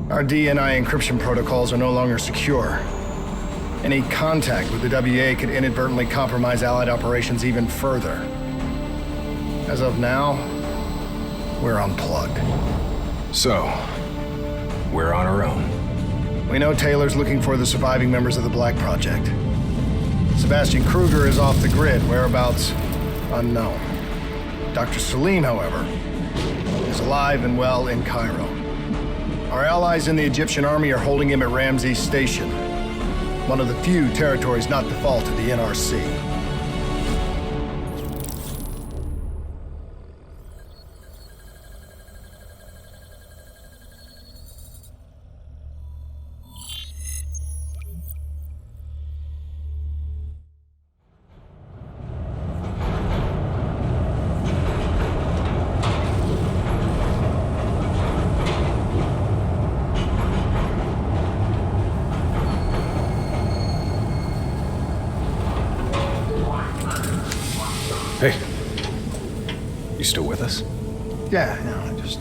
Our DNI encryption protocols are no longer secure. Any contact with the WA could inadvertently compromise Allied operations even further. As of now, we're unplugged. So, we're on our own. We know Taylor's looking for the surviving members of the Black Project. Sebastian Kruger is off the grid, whereabouts unknown. Dr. Salim, however, is alive and well in Cairo. Our allies in the Egyptian army are holding him at Ramses Station, one of the few territories not default to the NRC. Hey, you still with us? Yeah, I just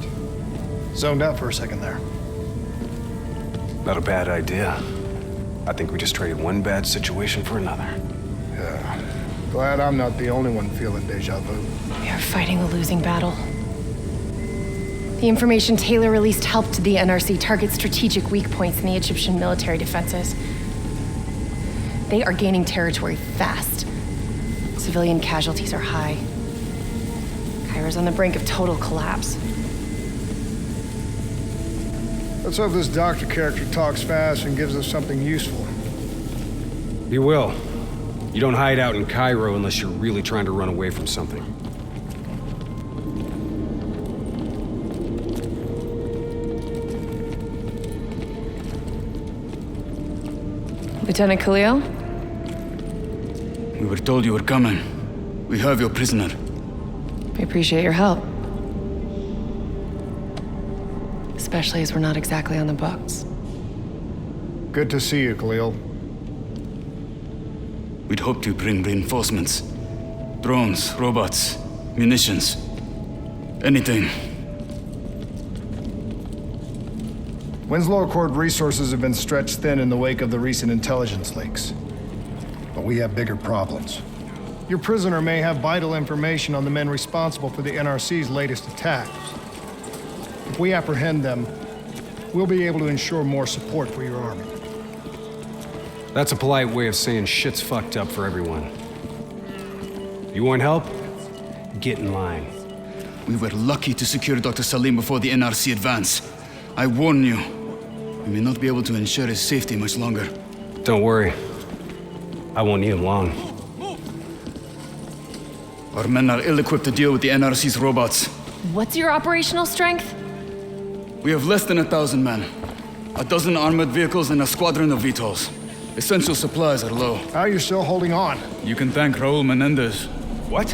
zoned out for a second there. Not a bad idea. I think we just traded one bad situation for another. Yeah. Glad I'm not the only one feeling deja vu. We are fighting a losing battle. The information Taylor released helped the NRC target strategic weak points in the Egyptian military defenses. They are gaining territory fast. Civilian casualties are high. Cairo's on the brink of total collapse. Let's hope this doctor character talks fast and gives us something useful. You will. You don't hide out in Cairo unless you're really trying to run away from something. Lieutenant Khalil? We were told you were coming. We have your prisoner. We appreciate your help. Especially as we're not exactly on the books. Good to see you, Khalil. We'd hoped to bring reinforcements. Drones, robots, munitions. Anything. Winslow Accord resources have been stretched thin in the wake of the recent intelligence leaks. But we have bigger problems. Your prisoner may have vital information on the men responsible for the NRC's latest attacks. If we apprehend them, we'll be able to ensure more support for your army. That's a polite way of saying shit's fucked up for everyone. You want help? Get in line. We were lucky to secure Dr. Salim before the NRC advance. I warn you, we may not be able to ensure his safety much longer. Don't worry. I won't need him long. Our men are ill-equipped to deal with the NRC's robots. What's your operational strength? We have less than 1,000 men. 12 armored vehicles and a squadron of VTOLs. Essential supplies are low. How are you still holding on? You can thank Raul Menendez. What?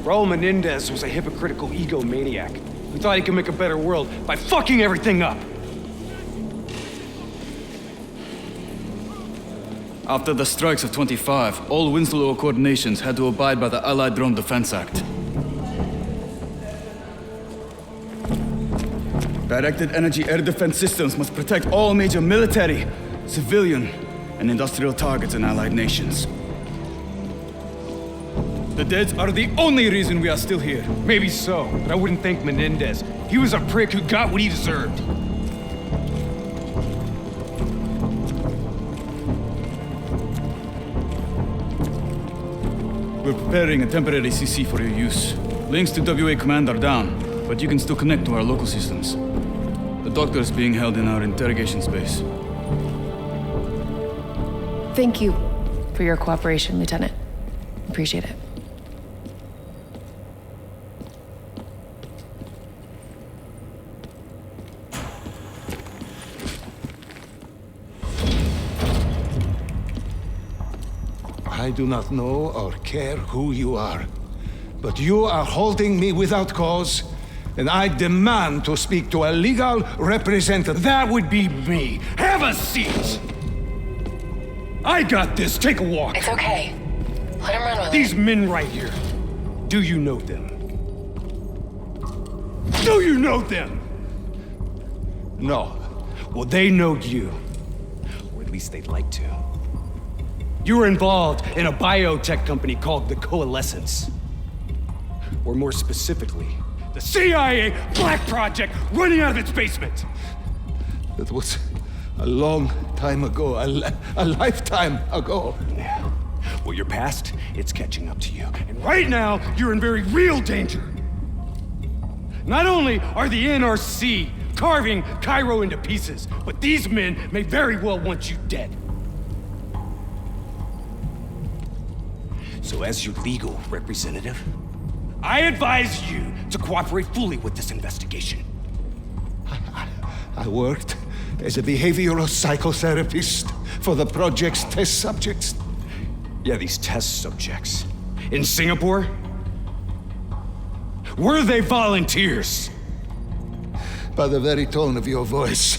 Raul Menendez was a hypocritical egomaniac who thought he could make a better world by fucking everything up. After the strikes of 25, all Winslow Accord nations had to abide by the Allied Drone Defense Act. Directed energy air defense systems must protect all major military, civilian, and industrial targets in Allied nations. The dead are the only reason we are still here. Maybe so, but I wouldn't thank Menendez. He was a prick who got what he deserved. We're preparing a temporary CC for your use. Links to WA Command are down, but you can still connect to our local systems. The doctor is being held in our interrogation space. Thank you for your cooperation, Lieutenant. Appreciate it. I do not know or care who you are, but you are holding me without cause, and I demand to speak to a legal representative. That would be me. Have a seat! I got this. Take a walk. It's okay. Let him run with These men right here. Do you know them? Do you know them? No, Well, they know you. Or at least they'd like to. You were involved in a biotech company called the Coalescence. Or more specifically, the CIA Black Project running out of its basement. That was a long time ago, a lifetime ago. Yeah. Well, your past, it's catching up to you. And right now, you're in very real danger. Not only are the NRC carving Cairo into pieces, but these men may very well want you dead. So as your legal representative, I advise you to cooperate fully with this investigation. I worked as a behavioral psychotherapist for the project's test subjects. Yeah, these test subjects. In Singapore? Were they volunteers? By the very tone of your voice,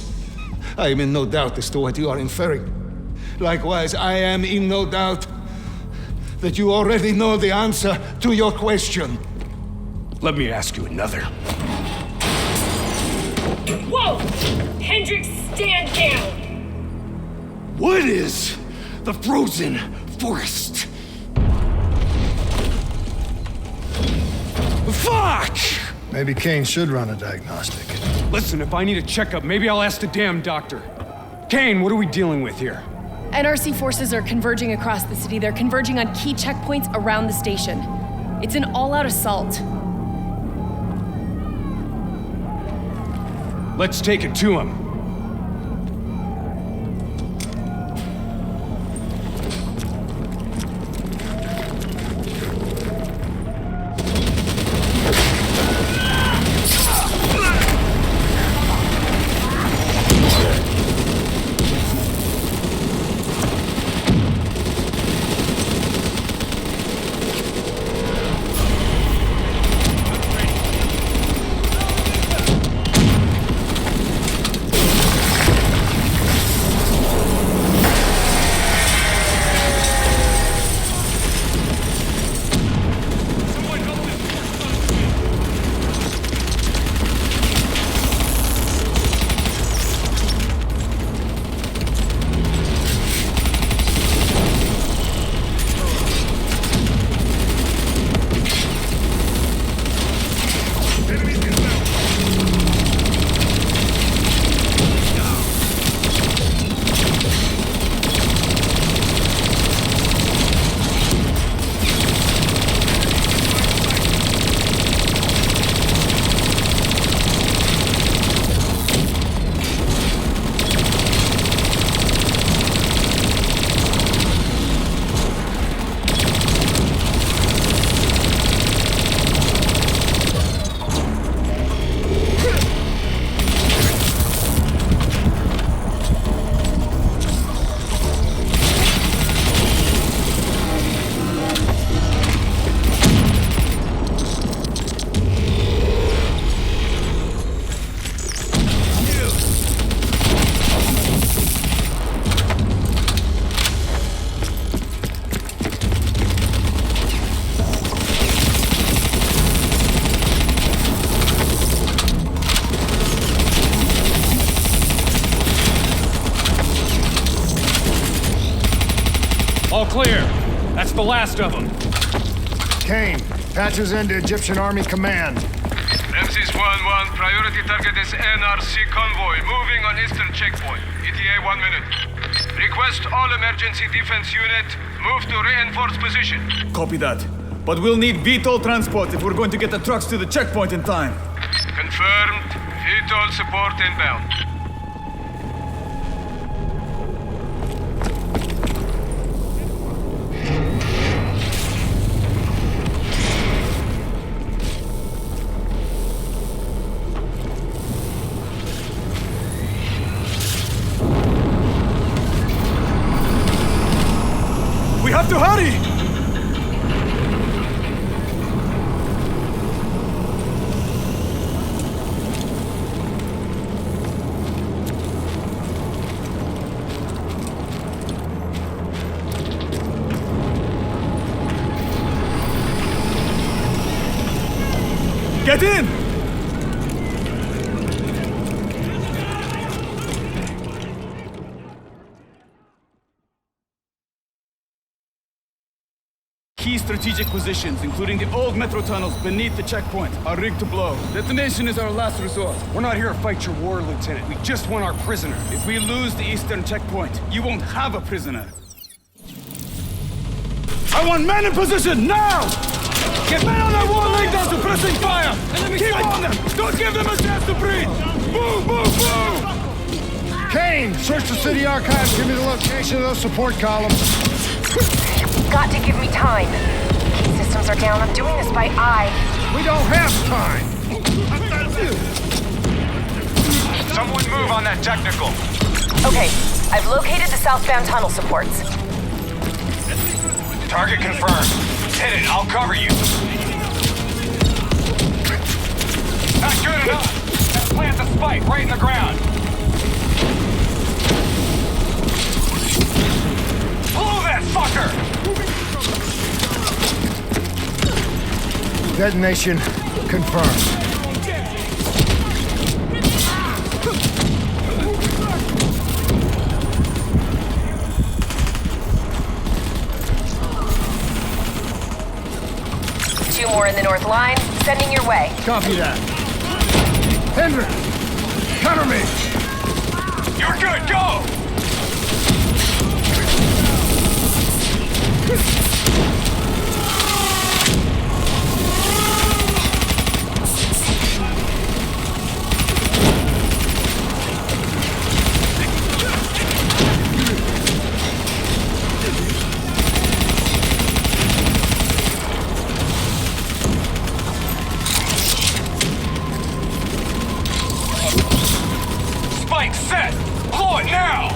I am in no doubt as to what you are inferring. Likewise, I am in no doubt that you already know the answer to your question. Let me ask you another. Whoa! Hendrix, stand down! What is the frozen forest? Fuck! Maybe Kane should run a diagnostic. Listen, if I need a checkup, maybe I'll ask the damn doctor. Kane, what are we dealing with here? NRC forces are converging across the city. They're converging on key checkpoints around the station. It's an all-out assault. Let's take it to him. All clear. That's the last of them. Kane, patches into Egyptian Army Command. Ramses 1-1, priority target is NRC convoy, moving on eastern checkpoint. ETA 1 minute. Request all emergency defense unit, move to reinforced position. Copy that. But we'll need VTOL transport if we're going to get the trucks to the checkpoint in time. Confirmed. VTOL support inbound. We have to hurry! Get in! Key strategic positions, including the old metro tunnels beneath the checkpoint, are rigged to blow. Detonation is our last resort. We're not here to fight your war, Lieutenant. We just want our prisoner. If we lose the eastern checkpoint, you won't have a prisoner. I want men in position, now! Get men on that wall laying down suppressing fire! Keep on them! Don't give them a chance to breathe! Move, move, move! Kane, search the city archives. Give me the location of those support columns. Got to give me time. Key systems are down. I'm doing this by eye. We don't have time. Someone move on that technical. Okay, I've located the southbound tunnel supports. Target confirmed. Hit it, I'll cover you. Not good enough. Let's plant the spike right in the ground. Blow that fucker! Detonation confirmed. 2 more in the north line, sending your way. Copy that. Hendrick, cover me. You're good, go! Spike set! Blow it now!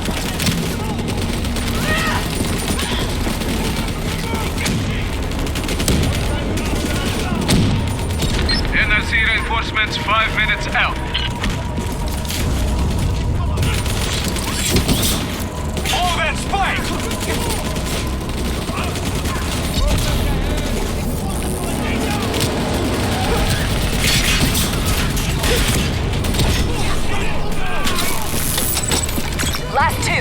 NRC reinforcements 5 minutes out. Blow that spike! Last 2.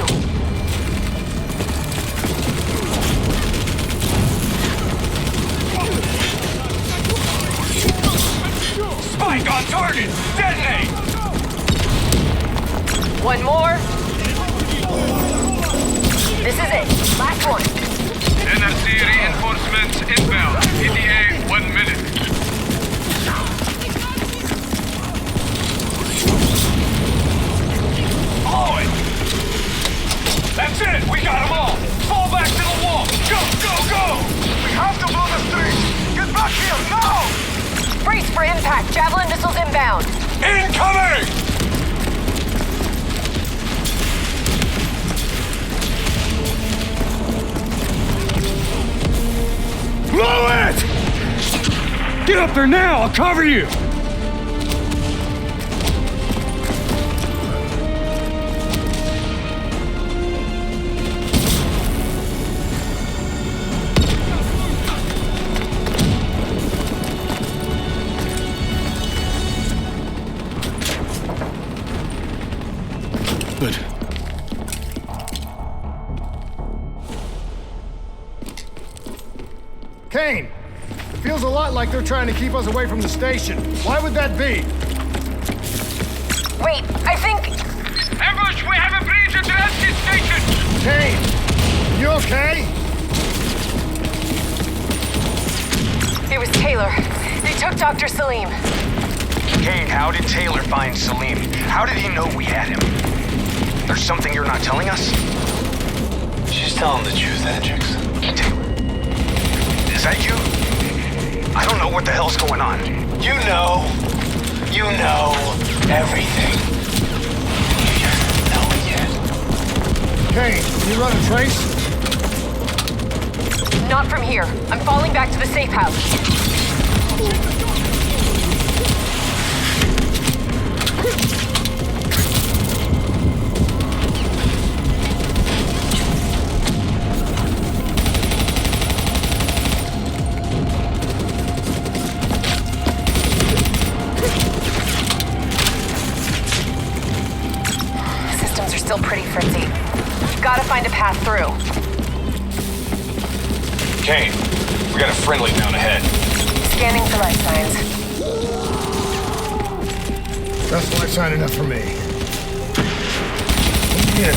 Spike on target! Detonate! 1 more. This is it. Last one. NRC reinforcements inbound. ETA 1 minute. Blow it! That's it! We got them all! Fall back to the wall! Go, go, go! We have to blow the street! Get back here, now! Brace for impact. Javelin missiles inbound. Incoming! Blow it! Get up there now! I'll cover you! Good. Kane, it feels a lot like they're trying to keep us away from the station. Why would that be? Wait, I think... Ambush! We have a breach at the rescue station! Kane, you okay? It was Taylor. They took Dr. Salim. Kane, how did Taylor find Salim? How did he know we had him? There's something you're not telling us? She's telling the truth, Hendrix. Is that you? I don't know what the hell's going on. You know everything. You just don't know it yet. Kane, can you run a trace? Not from here. I'm falling back to the safe house. Systems are still pretty fritzy. Gotta find a path through. Kane, We got a friendly down ahead. Scanning for life signs. That's life sign enough for me. Yeah.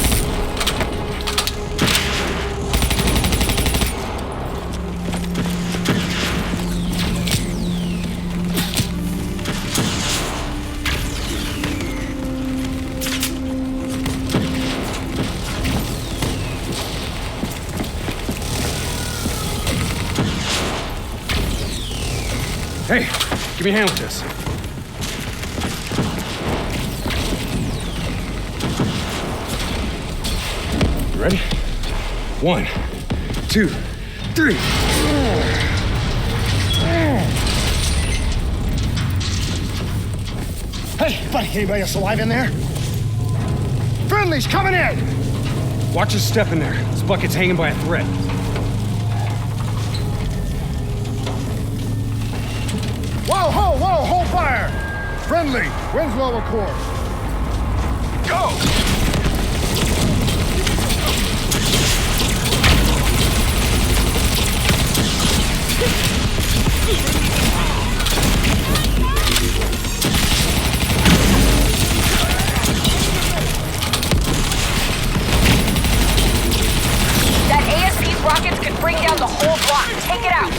Hey, give me a hand with this. You ready? 1, 2, 3. Hey, buddy, anybody else alive in there? Friendly's coming in! Watch your step in there. This bucket's hanging by a thread. Whoa, hold fire! Friendly, Winslow Accord. Go! That ASP's rockets could bring down the whole block. Take it out.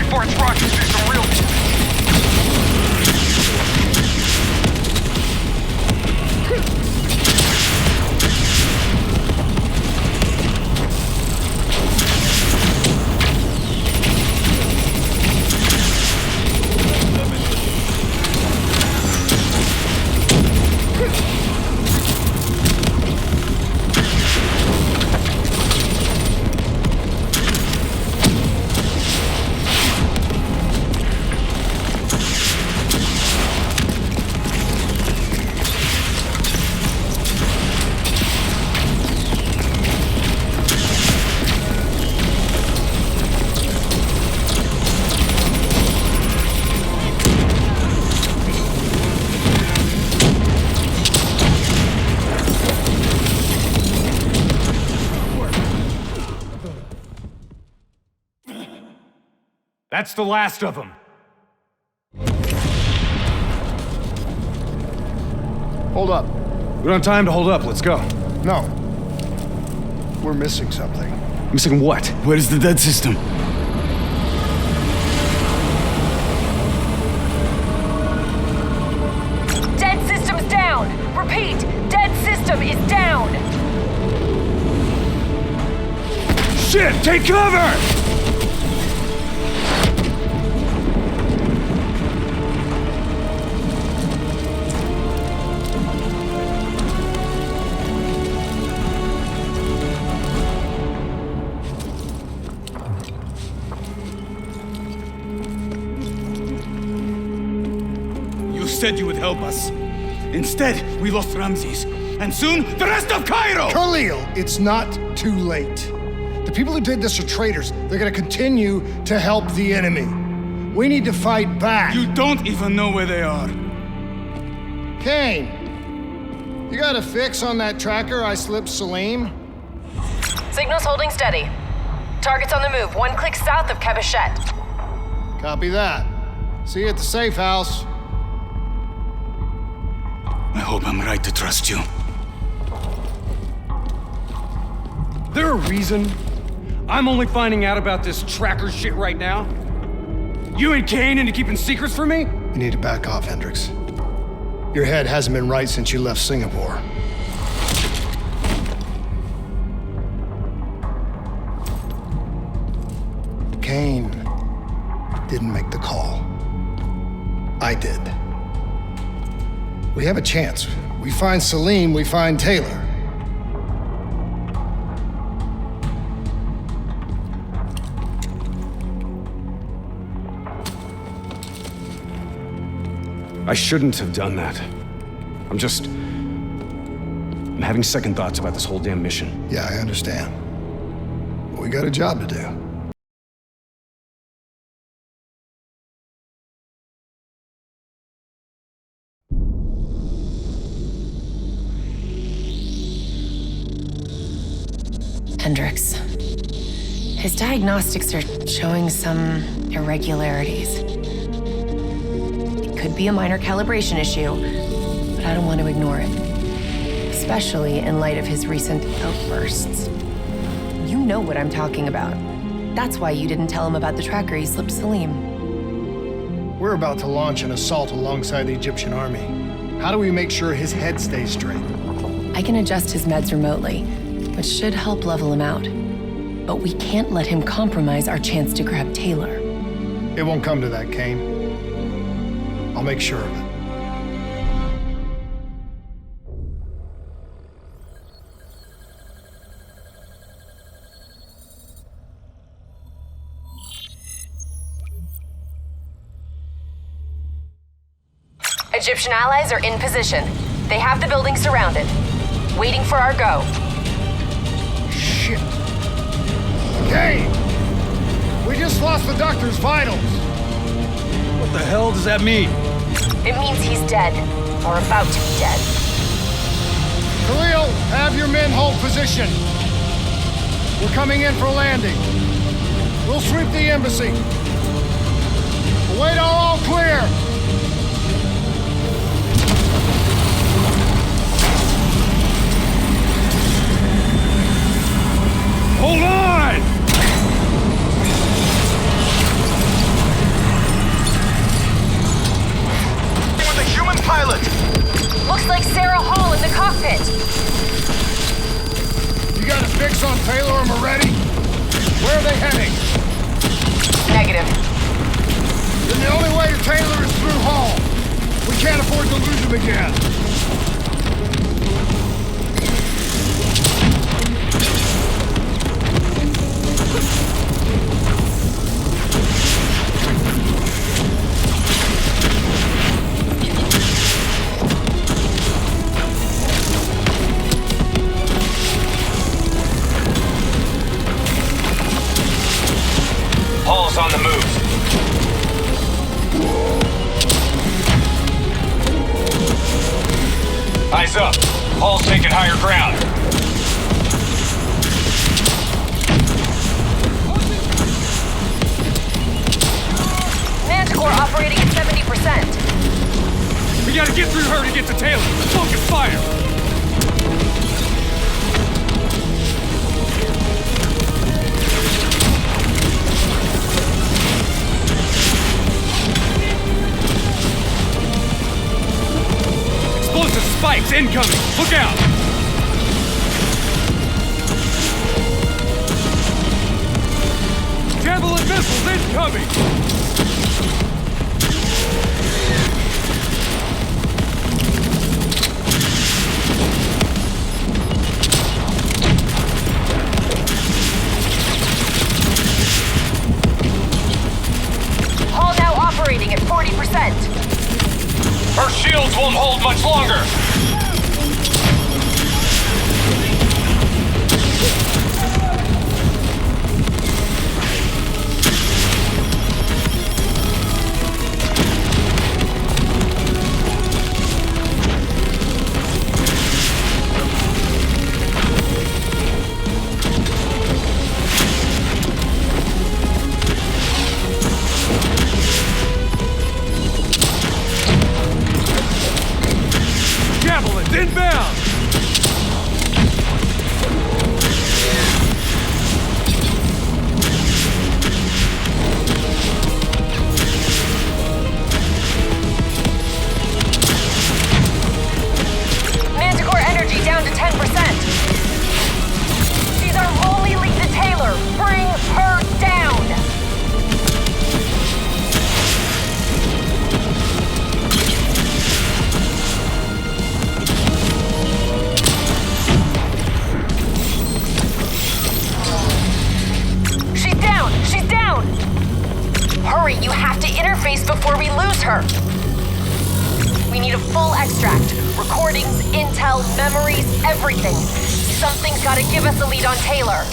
before its rockets do some real damage. That's the last of them. Hold up. We don't have time to hold up. Let's go. No. We're missing something. Missing what? Where's the dead system? Dead system's down! Repeat, dead system is down! Shit! Take cover! You said you would help us. Instead, we lost Ramses. And soon, the rest of Cairo! Khalil, it's not too late. The people who did this are traitors. They're gonna continue to help the enemy. We need to fight back. You don't even know where they are. Kane, you got a fix on that tracker I slipped Salim? Signal's holding steady. Target's on the move, 1 click south of Cabochet. Copy that. See you at the safe house. I hope I'm right to trust you. There a reason I'm only finding out about this tracker shit right now? You and Kane into keeping secrets from me? You need to back off, Hendricks. Your head hasn't been right since you left Singapore. Kane didn't make the call. I did. We have a chance. We find Salim, we find Taylor. I shouldn't have done that. I'm having second thoughts about this whole damn mission. Yeah, I understand. But we got a job to do. Hendricks. His diagnostics are showing some irregularities. It could be a minor calibration issue, but I don't want to ignore it. Especially in light of his recent outbursts. You know what I'm talking about. That's why you didn't tell him about the tracker he slipped Salim. We're about to launch an assault alongside the Egyptian army. How do we make sure his head stays straight? I can adjust his meds remotely, which should help level him out. But we can't let him compromise our chance to grab Taylor. It won't come to that, Kane. I'll make sure of it. Egyptian allies are in position. They have the building surrounded. Waiting for our go. Shit. Kane! We just lost the doctor's vitals. What the hell does that mean? It means he's dead. Or about to be dead. Khalil, have your men hold position. We're coming in for landing. We'll sweep the embassy. Await all clear. Hold on! cockpit! You got a fix on Taylor and Moretti? Where are they heading? Negative. Then the only way to Taylor is through Hall. We can't afford to lose him again. Hall's on the move. Eyes up. Hall's taking higher ground. Manticore operating at 70%. We gotta get through her to get to Taylor. Focus fire! Explosive spikes incoming! Look out! Javelin missiles incoming! Hall now operating at 40%. Her shields won't hold much longer. Javelins inbound! Manticore energy down to 10%. She's our only lead to Taylor. Bring her down. She's down. She's down. Hurry, you have to interface before we lose her. We need a full extract. Recordings, intel, memories, everything. Something's gotta give us a lead on Taylor.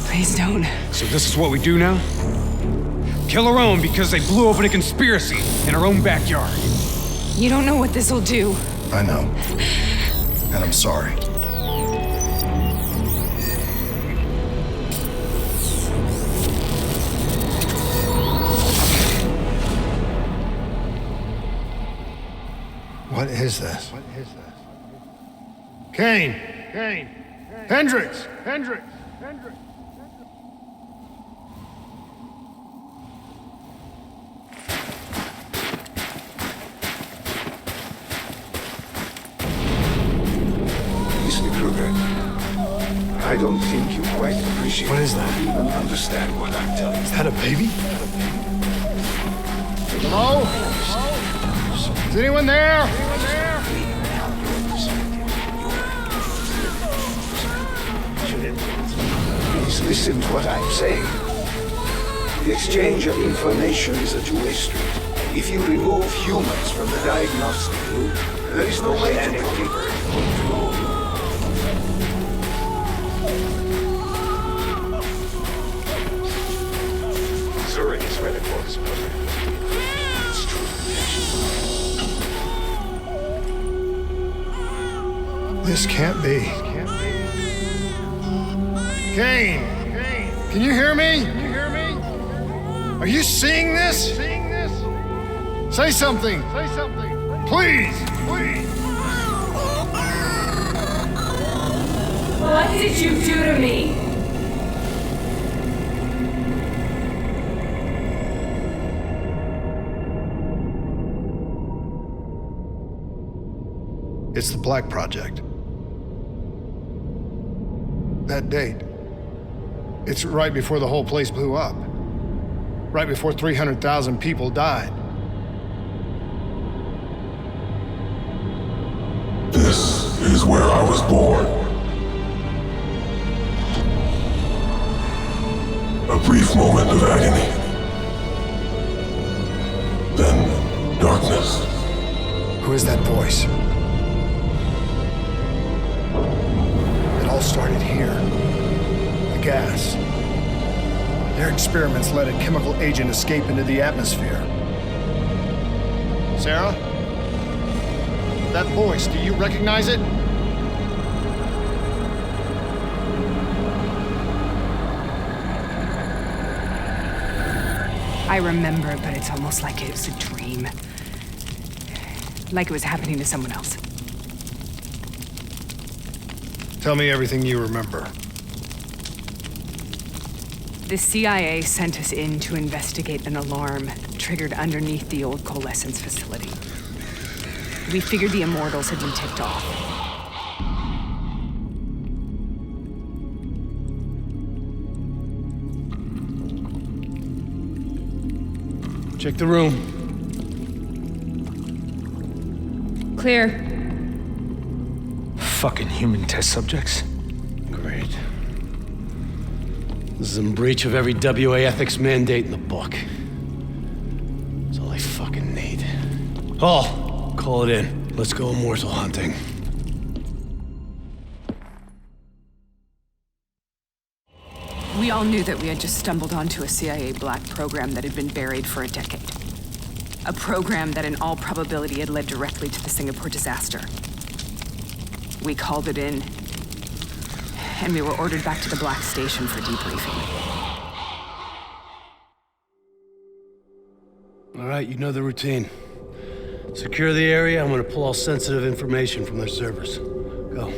Please don't. So this is what we do now? Kill our own because they blew open a conspiracy in our own backyard. You don't know what this will do. I know. And I'm sorry. What is this? Kane! Hendricks! Mr. Kruger, I don't think you quite appreciate What is that? or even understand what I'm telling you. Is that a baby? Hello? Is anyone there? Please listen to what I'm saying. The exchange of information is a two-way street. If you remove humans from the diagnostic loop, there is no way to deliver control. Zurich is where the code is perfect. It's true. This can't be. Kane! Can you hear me? Are you seeing this? Say something! Please! What did you do to me? It's the Black Project. That date. It's right before the whole place blew up. Right before 300,000 people died. This is where I was born. A brief moment of agony. Then darkness. Who is that voice? It all started here. The gas. Their experiments let a chemical agent escape into the atmosphere. Sarah? That voice, do you recognize it? I remember, but it's almost like it was a dream. Like it was happening to someone else. Tell me everything you remember. The CIA sent us in to investigate an alarm triggered underneath the old coalescence facility. We figured the Immortals had been tipped off. Check the room. Clear. Fucking human test subjects. Great. This is in breach of every WA ethics mandate in the book. That's all I fucking need. Hall, call it in. Let's go immortal hunting. We all knew that we had just stumbled onto a CIA black program that had been buried for a decade. A program that in all probability had led directly to the Singapore disaster. We called it in, and we were ordered back to the Black Station for debriefing. All right, you know the routine. Secure the area. I'm gonna pull all sensitive information from their servers. Go.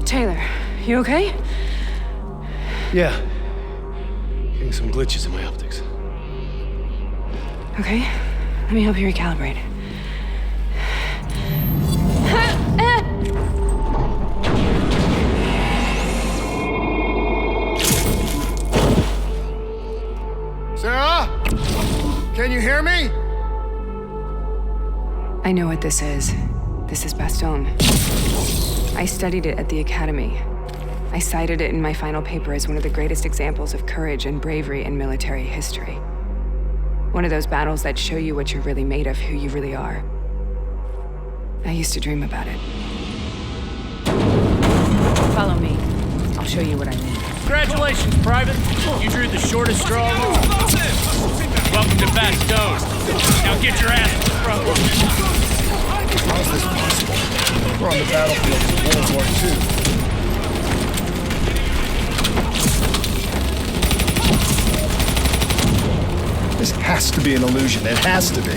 Taylor, you okay? Yeah. Getting some glitches in my optics. Okay, let me help you recalibrate. Sarah? Can you hear me? I know what this is. This is Bastogne. I studied it at the Academy. I cited it in my final paper as one of the greatest examples of courage and bravery in military history. One of those battles that show you what you're really made of, who you really are. I used to dream about it. Follow me. I'll show you what I mean. Congratulations, Private. You drew the shortest straw of all. Welcome to Bastogne. Now get your ass to the front line. How is this possible? We're on the battlefield of World War II. This has to be an illusion. It has to be.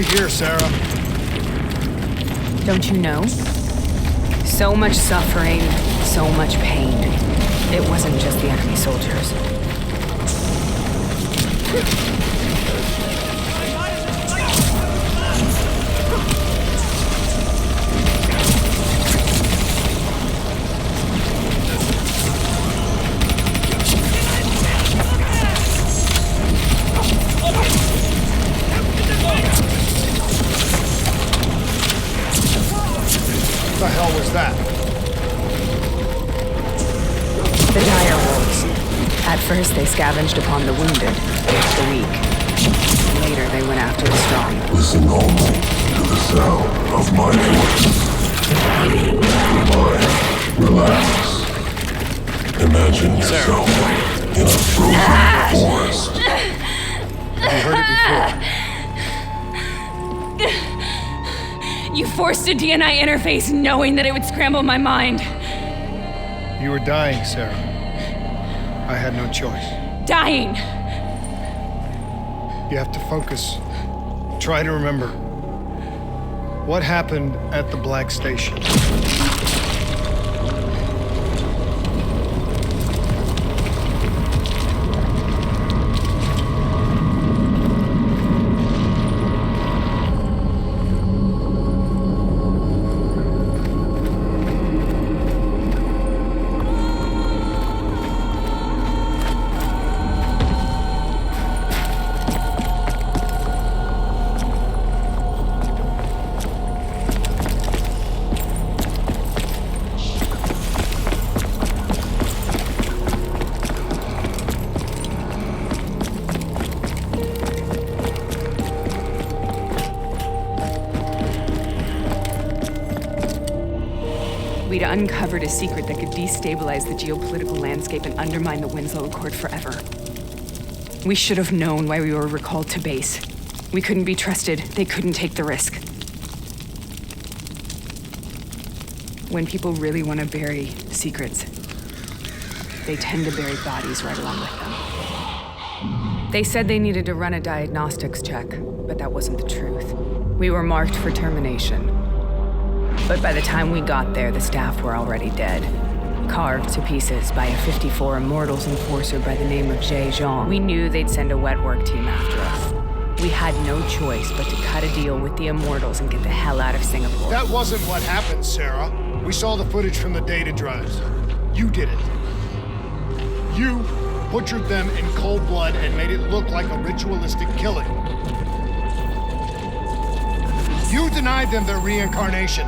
here, Sarah? Don't you know? So much suffering, so much pain. It wasn't just the enemy soldiers. What the hell was that? The dire wolves. At first, they scavenged upon the wounded, the weak. Later, they went after the strong. Listen only to the sound of my voice. Mind, relax. Imagine yourself in a frozen forest. You heard it before. You forced a DNI interface knowing that it would scramble my mind. You were dying, Sarah. I had no choice. Dying! You have to focus. Try to remember. What happened at the Black Station? We'd uncovered a secret that could destabilize the geopolitical landscape and undermine the Winslow Accord forever. We should have known why we were recalled to base. We couldn't be trusted. They couldn't take the risk. When people really want to bury secrets, they tend to bury bodies right along with them. They said they needed to run a diagnostics check, but that wasn't the truth. We were marked for termination. But by the time we got there, the staff were already dead. Carved to pieces by a 54 Immortals enforcer by the name of Jay Jean. We knew they'd send a wet work team after us. We had no choice but to cut a deal with the Immortals and get the hell out of Singapore. That wasn't what happened, Sarah. We saw the footage from the data drives. You did it. You butchered them in cold blood and made it look like a ritualistic killing. You denied them their reincarnation.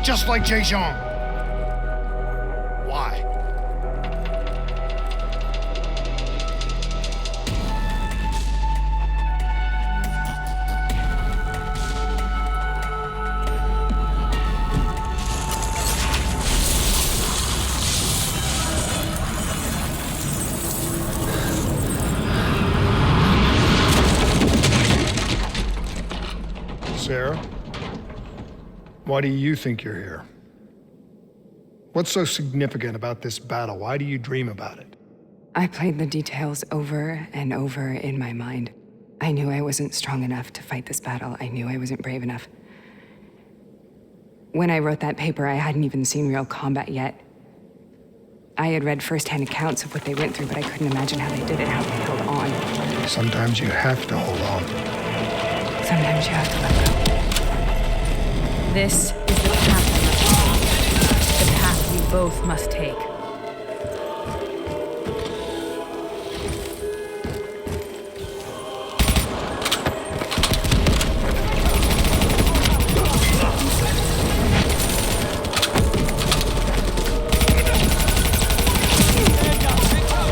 Just like Jay Jean. Why? Sarah? Why do you think you're here? What's so significant about this battle? Why do you dream about it? I played the details over and over in my mind. I knew I wasn't strong enough to fight this battle. I knew I wasn't brave enough. When I wrote that paper, I hadn't even seen real combat yet. I had read firsthand accounts of what they went through, but I couldn't imagine how they did it, how they held on. Sometimes you have to hold on. Sometimes you have to let go. This is the path we must take. The path we both must take.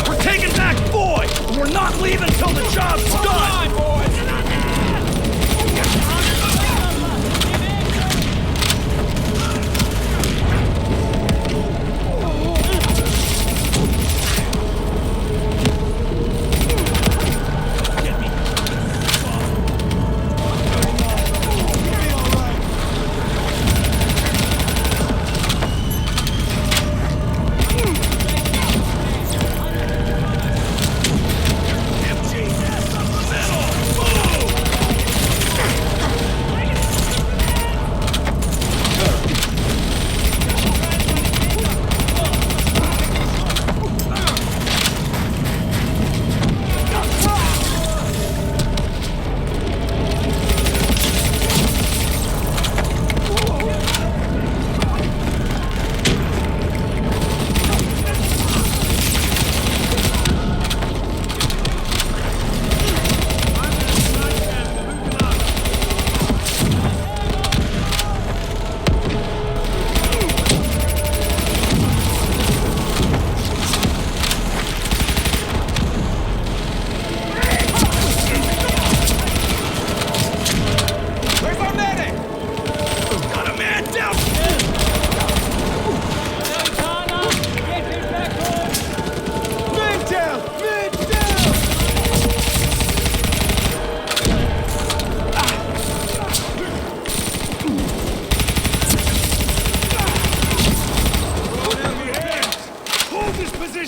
We're taking back Boy! We're not leaving till the job's done!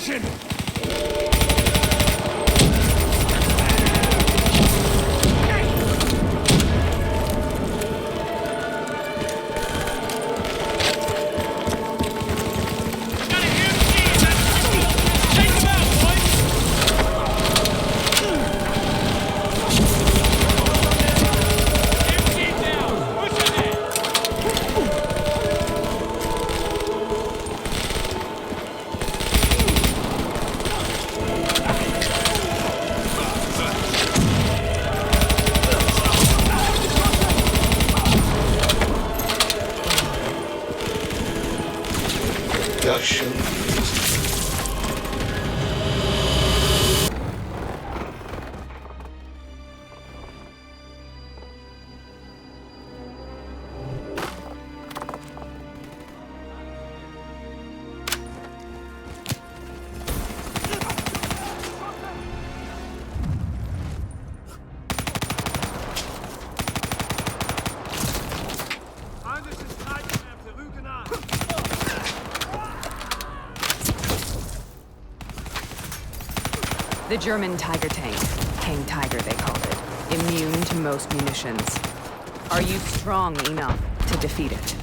position! The German Tiger tank. King Tiger, they called it. Immune to most munitions. Are you strong enough to defeat it?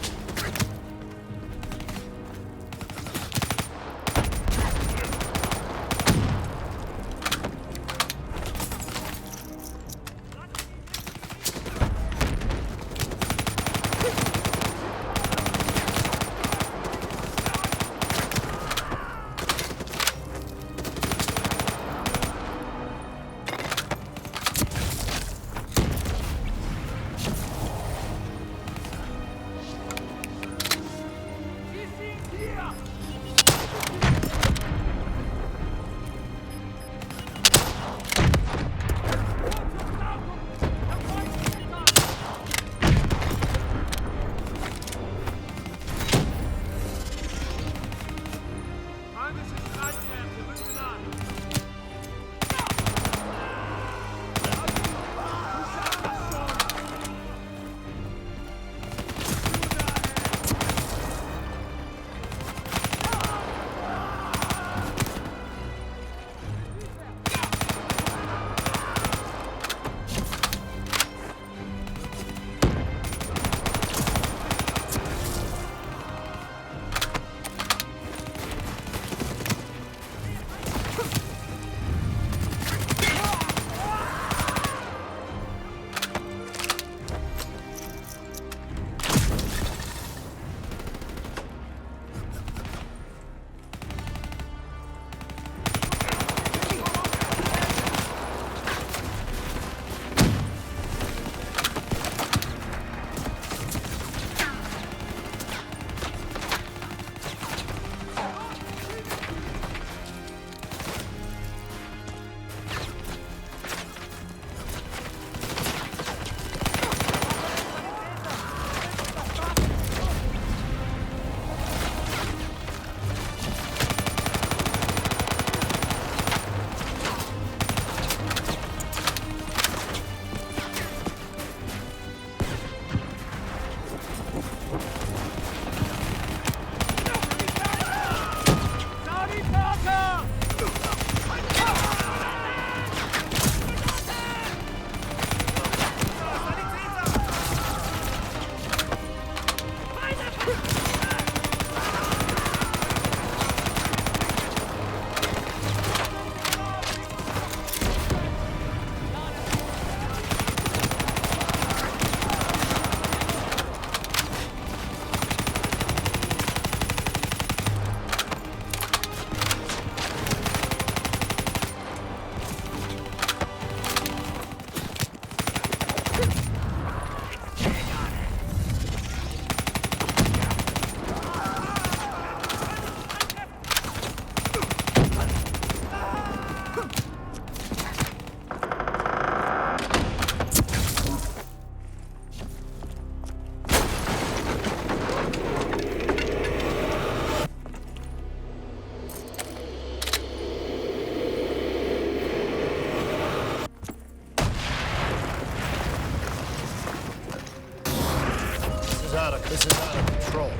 This is out of control.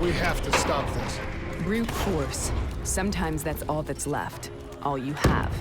We have to stop this. Brute force. Sometimes that's all that's left, all you have.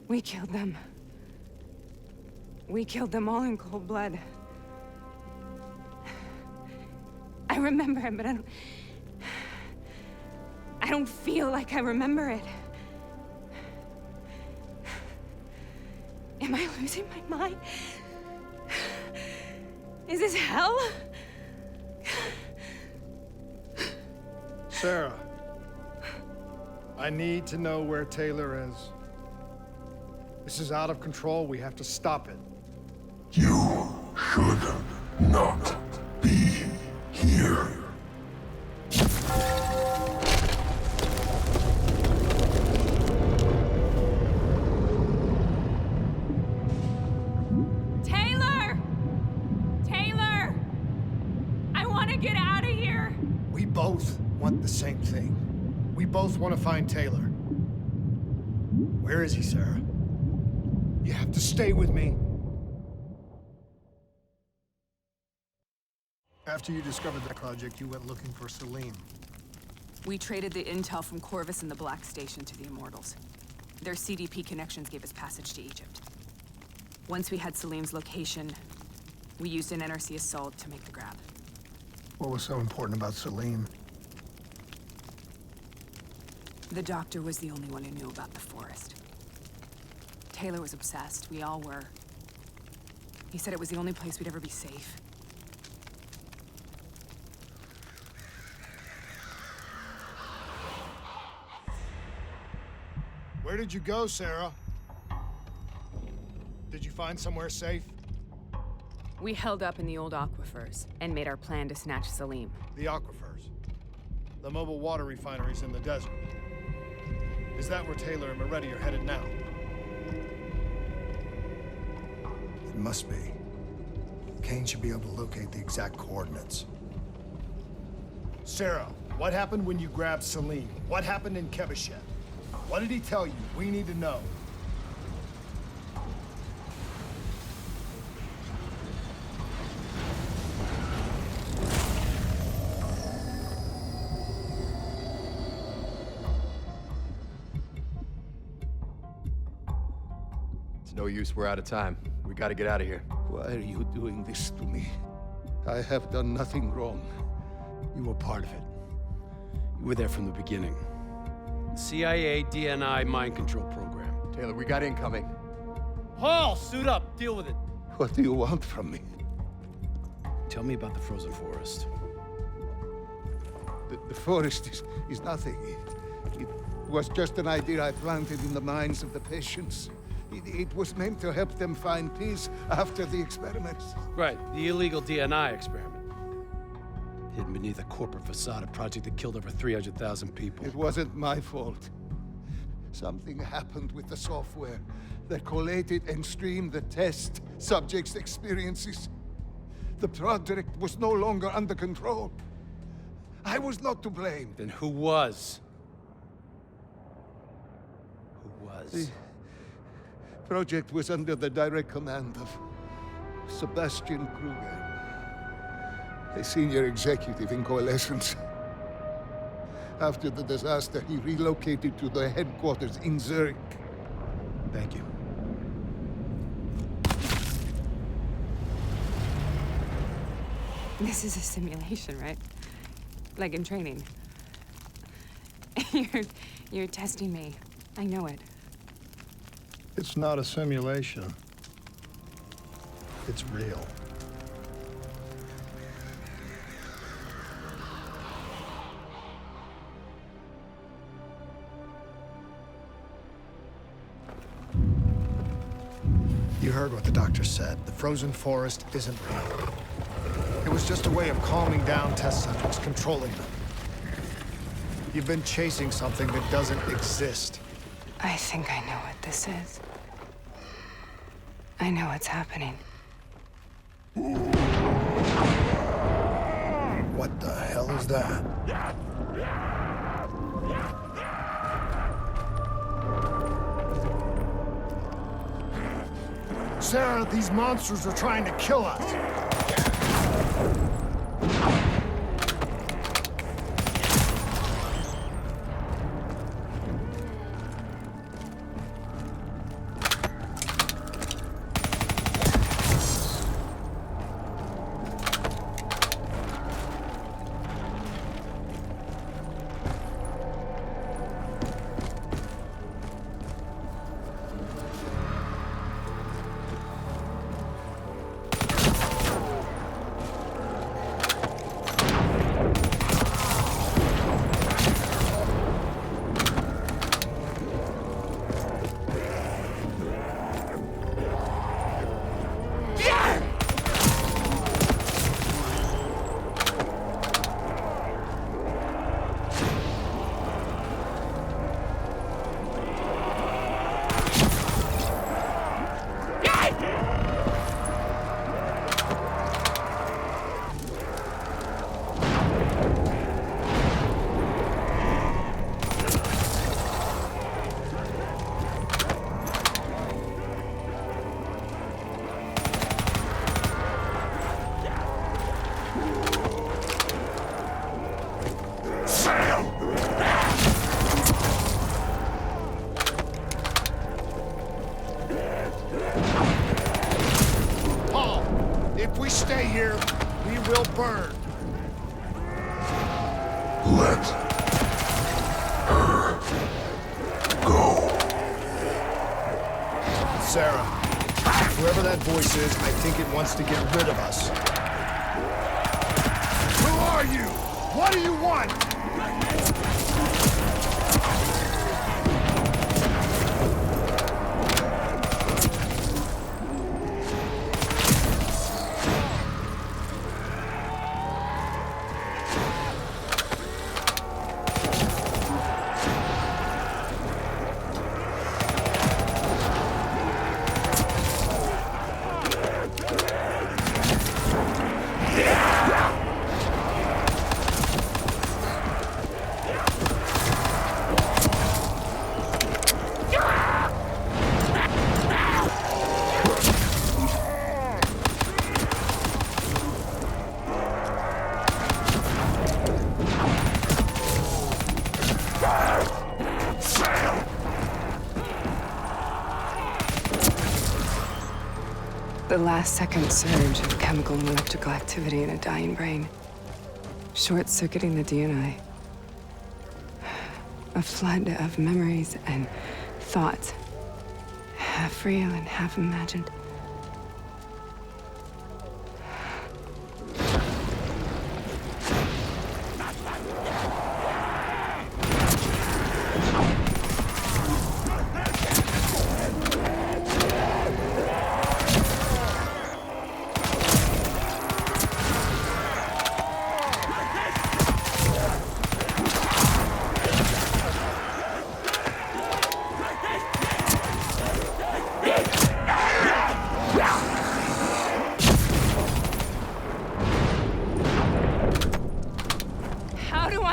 We killed them. We killed them all in cold blood. I remember it, but I don't feel like I remember it. Am I losing my mind? Is this hell? Sarah, I need to know where Taylor is. This is out of control. We have to stop it. You should not be here. Taylor! Taylor! I want to get out of here! We both want the same thing. We both want to find Taylor. Where is he, Sarah? You have to stay with me. After you discovered the project, you went looking for Salim. We traded the intel from Corvus and the Black Station to the Immortals. Their CDP connections gave us passage to Egypt. Once we had Salim's location, we used an NRC assault to make the grab. What was so important about Salim? The doctor was the only one who knew about the forest. Taylor was obsessed. We all were. He said it was the only place we'd ever be safe. Where did you go, Sarah? Did you find somewhere safe? We held up in the old aquifers and made our plan to snatch Salim. The aquifers. The mobile water refineries in the desert. Is that where Taylor and Moretti are headed now? It must be. Kane should be able to locate the exact coordinates. Sarah, what happened when you grabbed Salim? What happened in Kebashet? What did he tell you? We need to know. It's no use, we're out of time. We gotta get out of here. Why are you doing this to me? I have done nothing wrong. You were part of it. You were there from the beginning. The CIA DNI mind control program. Taylor, we got incoming. Hall, suit up. Deal with it. What do you want from me? Tell me about the frozen forest. The forest is nothing. It was just an idea I planted in the minds of the patients. It was meant to help them find peace after the experiments. Right, the illegal DNI experiment. Hidden beneath a corporate facade, a project that killed over 300,000 people. It wasn't my fault. Something happened with the software that collated and streamed the test subjects' experiences. The project was no longer under control. I was not to blame. Then who was? Who was? The project was under the direct command of Sebastian Kruger, a senior executive in Coalescence. After the disaster, he relocated to the headquarters in Zurich. Thank you. This is a simulation, right? Like in training. You're testing me. I know it. It's not a simulation. It's real. You heard what the doctor said. The frozen forest isn't real. It was just a way of calming down test subjects, controlling them. You've been chasing something that doesn't exist. I think I know what this is. I know what's happening. What the hell is that? Sarah, these monsters are trying to kill us. If we stay here, we will burn. Let her go. Sarah, whoever that voice is, I think it wants to get rid of us. Who are you? What do you want? The last-second surge of chemical and electrical activity in a dying brain. Short-circuiting the DNI. A flood of memories and thoughts. Half real and half imagined.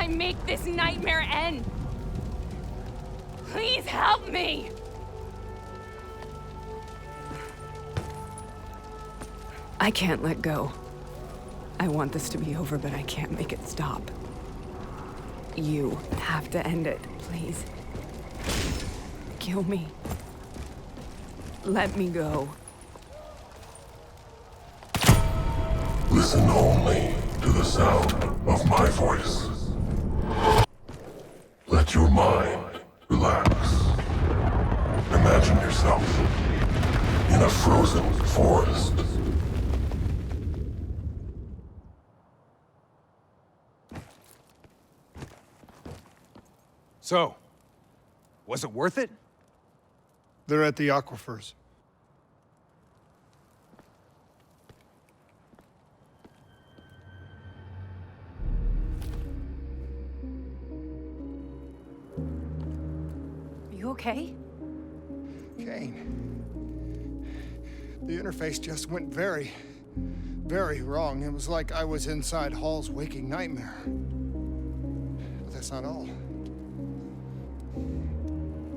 I make this nightmare end? Please help me! I can't let go. I want this to be over, but I can't make it stop. You have to end it, please. Kill me. Let me go. Listen only to the sound of my voice. Let your mind relax. Imagine yourself in a frozen forest. So, was it worth it? They're at the aquifers. You okay? Kane. The interface just went very wrong. It was like I was inside Hall's waking nightmare. But that's not all.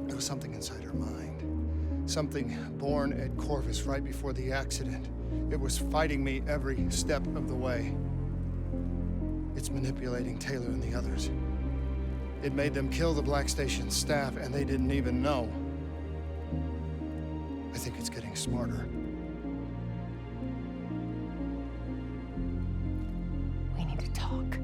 There was something inside her mind. Something born at Corvus right before the accident. It was fighting me every step of the way. It's manipulating Taylor and the others. It made them kill the Black Station staff, and they didn't even know. I think it's getting smarter. We need to talk.